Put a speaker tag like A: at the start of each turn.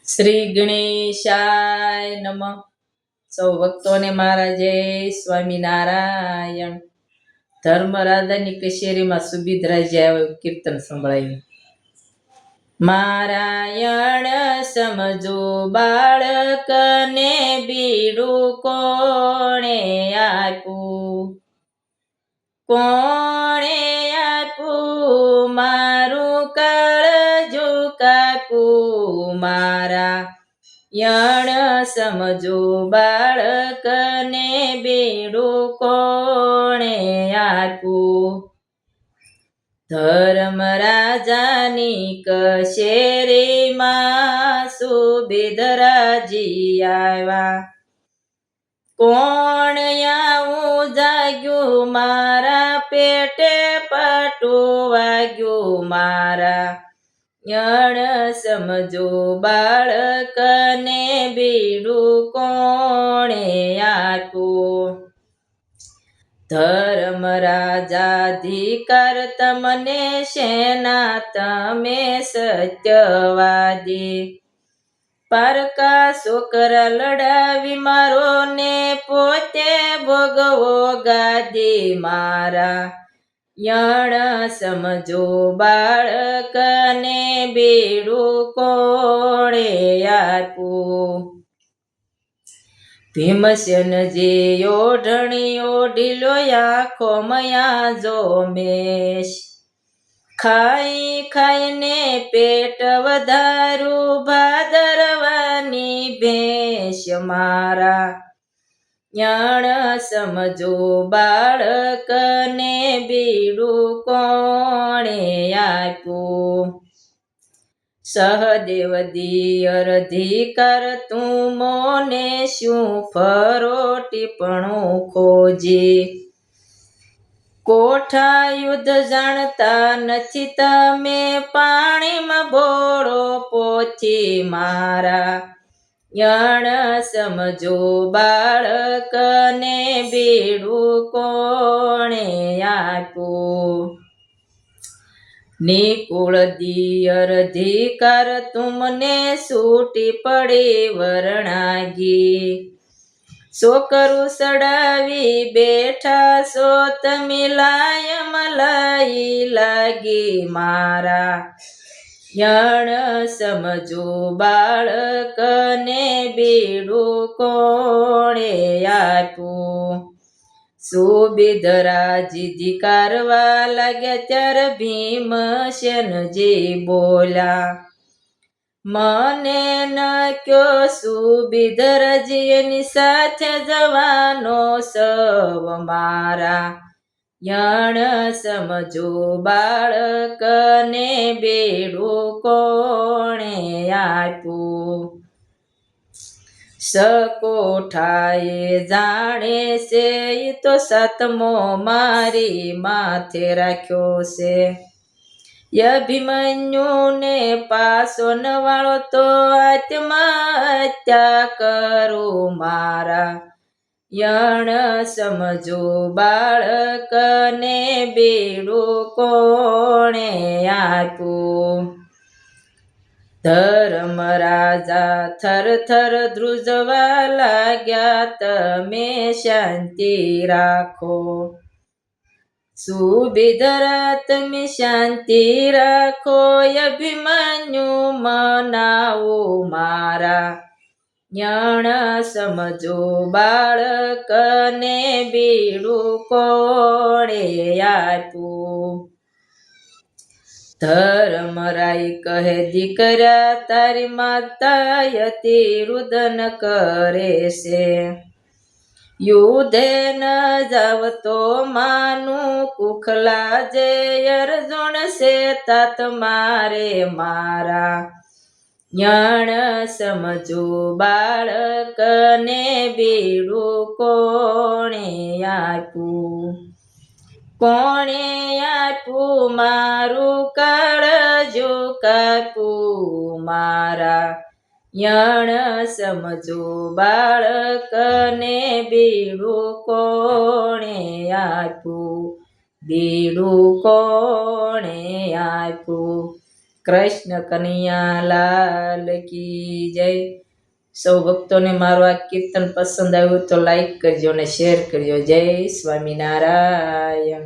A: શ્રી ગણેશાય નમઃ. સૌ ભક્તોને મારા જય સ્વામિનારાયણ. ધર્મરાજાની કચેરીમાં સુબિધરાજી આવ્યો, કીર્તન સંભળાયું. મારાયણ સમજો બાળકને બીડું કોણે આપ્યું, કોણે આપ્યું મારું કાળજું કાપ્યું. મારા યણ સમજો બાળકને બેડું કોણે આપ્યું. ધર્મ રાજાની કચેરીમાં સુબિધરાજી આવ્યા. કોણ આવું જાગ્યું મારા પેટે પાટું વાગ્યું. મારા યણ સમજો બાળકને બીડું કોણે આપ્યું. ધર્મ રાજાધિકાર તમને શેના, તમે સત્યવાદી. પારકા છોકરા લડાવી મારો ને પોતે ભોગવો ગાદી. મારા યણ સમજો બાળકને બેડું કોણે આપ્યું. ભીમસેનજી ઓઢણી ઓઢીલો આખો મયા જોમેશ. ખાઈ ખાઈને પેટ વધારું ભાદરવાની ભેંસ. મારા યણ સમજો બાળકને બીડું કોણે આપ્યું. સહદેવ દિયર અધિકાર તું મોને શું ફરો ટીપણું ખોજી. કોઠા યુદ્ધ જાણતા નથી તમે, પાણીમાં ભોળો પોચી. મારા યણ સમજો બાળકને બીડું કોણે આપ્યું. નિકુળ દિયર અધિકાર તુમને છૂટી પડી વરણાગી. છોકરું સડાવી બેઠા છો તમે, લાયમ લાઈ લાગી. મારા યણ સમજો બાળકને બીડું કોણે આપ્યું. સુબિધરાજી ધિકારવા લાગ્યા ત્યારે ભીમસેનજી બોલ્યા. મને ન કયો સુબિધરાજી એની સાથે જવાનો સવ. મારા યણ સમજો બાળકને બેડું કોણે આપ્યું. સકોઠાએ જાણે છે ઈ તો સાતમો મારી માથે રાખ્યો છે. અભિમન્યુને પાસો નવાળો તો આત્મહત્યા કરું. મારા યણ સમજો બાળકને બેડું કોણે આપ્યું. ધર્મ રાજા થર થર ધ્રુજવા લાગ્યા, તમે શાંતિ રાખો. સુબિધરા તમે શાંતિ રાખો, અભિમન્યુ મનાવો. મારા યણ સમજો બાળકને બીડું કોણે આપ્યું. ધર્મરાય કહે દીકરા તારી માતા અતિ રુદન કરે છે. યુધે ન જાવ તો માનું કુખલા જે અર્જુન છે તાત મારે. મારા યણ સમજો બાળકને બીડું કોણે આપ્યું. કોણે આપ્યું મારું કાળજું કાપ્યું. મારા યણ સમજો બાળકને બીડું કોણે આપ્યું. બીડું કોણે આપ્યું. કૃષ્ણ કનૈયા લાલ કી જય. સૌ ભક્તોને મારું આ કીર્તન પસંદ આવ્યું તો લાઈક કરજો અને શેર કરજો. જય સ્વામિનારાયણ.